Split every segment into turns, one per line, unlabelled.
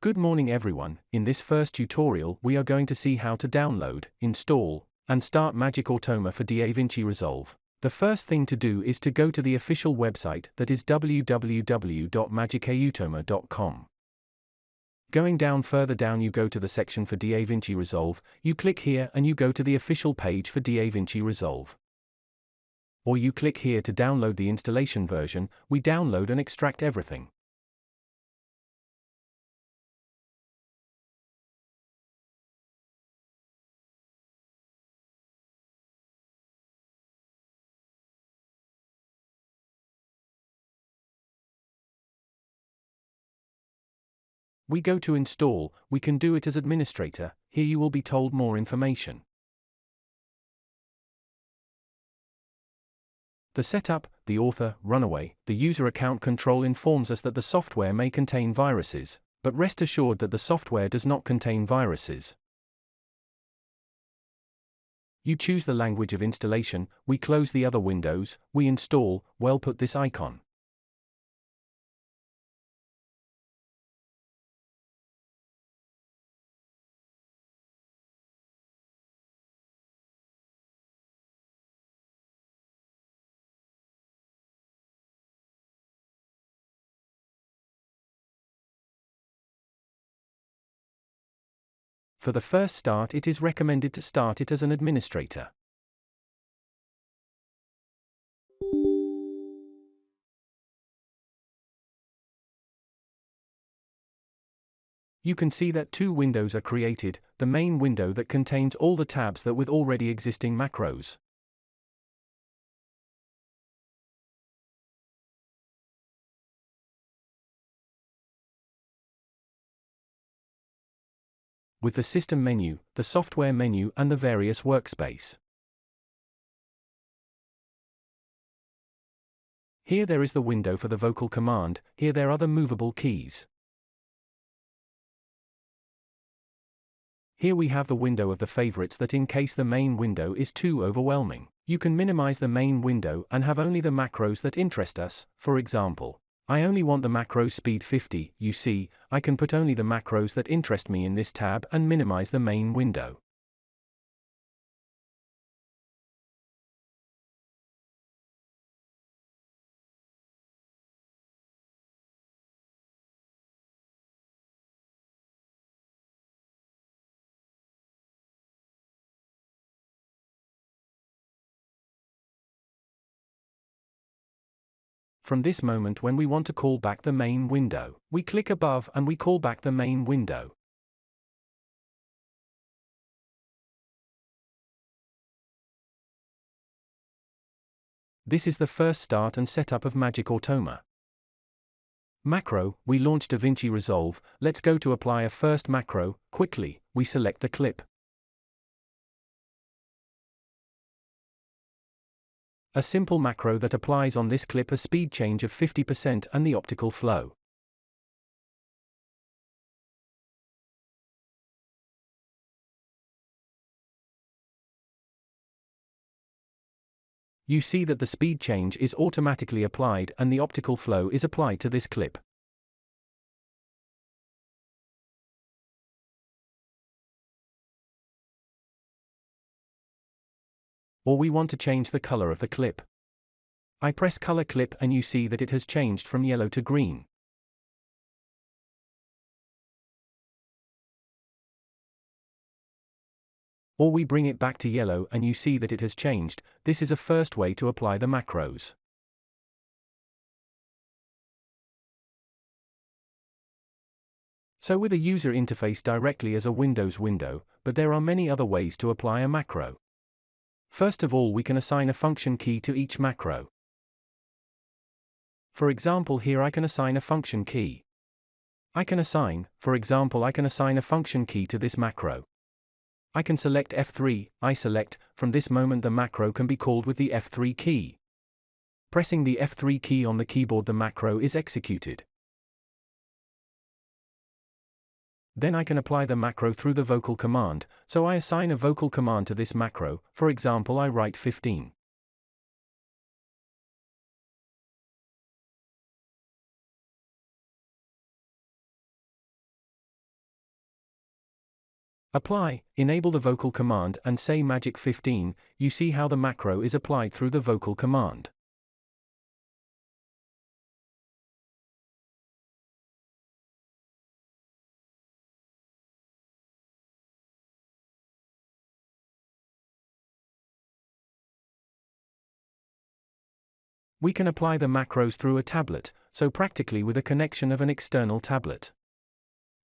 Good morning everyone. In this first tutorial we are going to see how to download, install, and start magicautoma for DaVinci Resolve. The first thing to do is to go to the official website, that is www.magicautoma.com. Going down further down, you go to the section for DaVinci Resolve, you click here and you go to the official page for DaVinci Resolve. Or you click here to download the installation version. We download and extract everything. We go to install. We can do it as administrator. Here you will be told more information. The setup, the author, runaway, the user account control informs us that the software may contain viruses, but rest assured that the software does not contain viruses. You choose the language of installation. We close the other windows. We install. Well, put this icon. For the first start, it is recommended to start it as an administrator. You can see that two windows are created, the main window that contains all the tabs that with already existing macros. With the system menu, the software menu and the various workspace. Here there is the window for the vocal command. Here there are the movable keys. Here we have the window of the favorites, that in case the main window is too overwhelming, you can minimize the main window and have only the macros that interest us. For example, I only want the macro speed 50, you see, I can put only the macros that interest me in this tab and minimize the main window. From this moment, when we want to call back the main window, we click above and we call back the main window. This is the first start and setup of magicautoma. Macro, we launch DaVinci Resolve. Let's go to apply a first macro. Quickly, we select the clip. A simple macro that applies on this clip a speed change of 50% and the optical flow. You see that the speed change is automatically applied and the optical flow is applied to this clip. Or we want to change the color of the clip. I press color clip and you see that it has changed from yellow to green. Or we bring it back to yellow and you see that it has changed. This is a first way to apply the macros. So with a user interface directly as a Windows window, but there are many other ways to apply a macro. First of all, we can assign a function key to each macro. For example, here I can assign a function key. For example, I can assign a function key to this macro. I can select F3, I select. From this moment the macro can be called with the F3 key. Pressing the F3 key on the keyboard, the macro is executed. Then I can apply the macro through the vocal command, so I assign a vocal command to this macro. For example, I write 15. Apply, enable the vocal command and say magic 15, you see how the macro is applied through the vocal command. We can apply the macros through a tablet, so practically with a connection of an external tablet.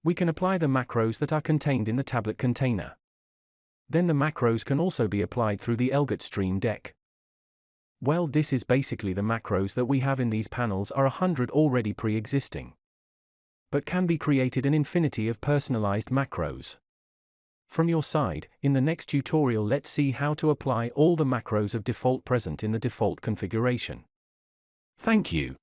We can apply the macros that are contained in the tablet container. Then the macros can also be applied through the Elgato Stream Deck. Well, this is basically the macros that we have in these panels are 100 already pre-existing. But can be created an infinity of personalized macros. From your side, in the next tutorial let's see how to apply all the macros of default present in the default configuration. Thank you.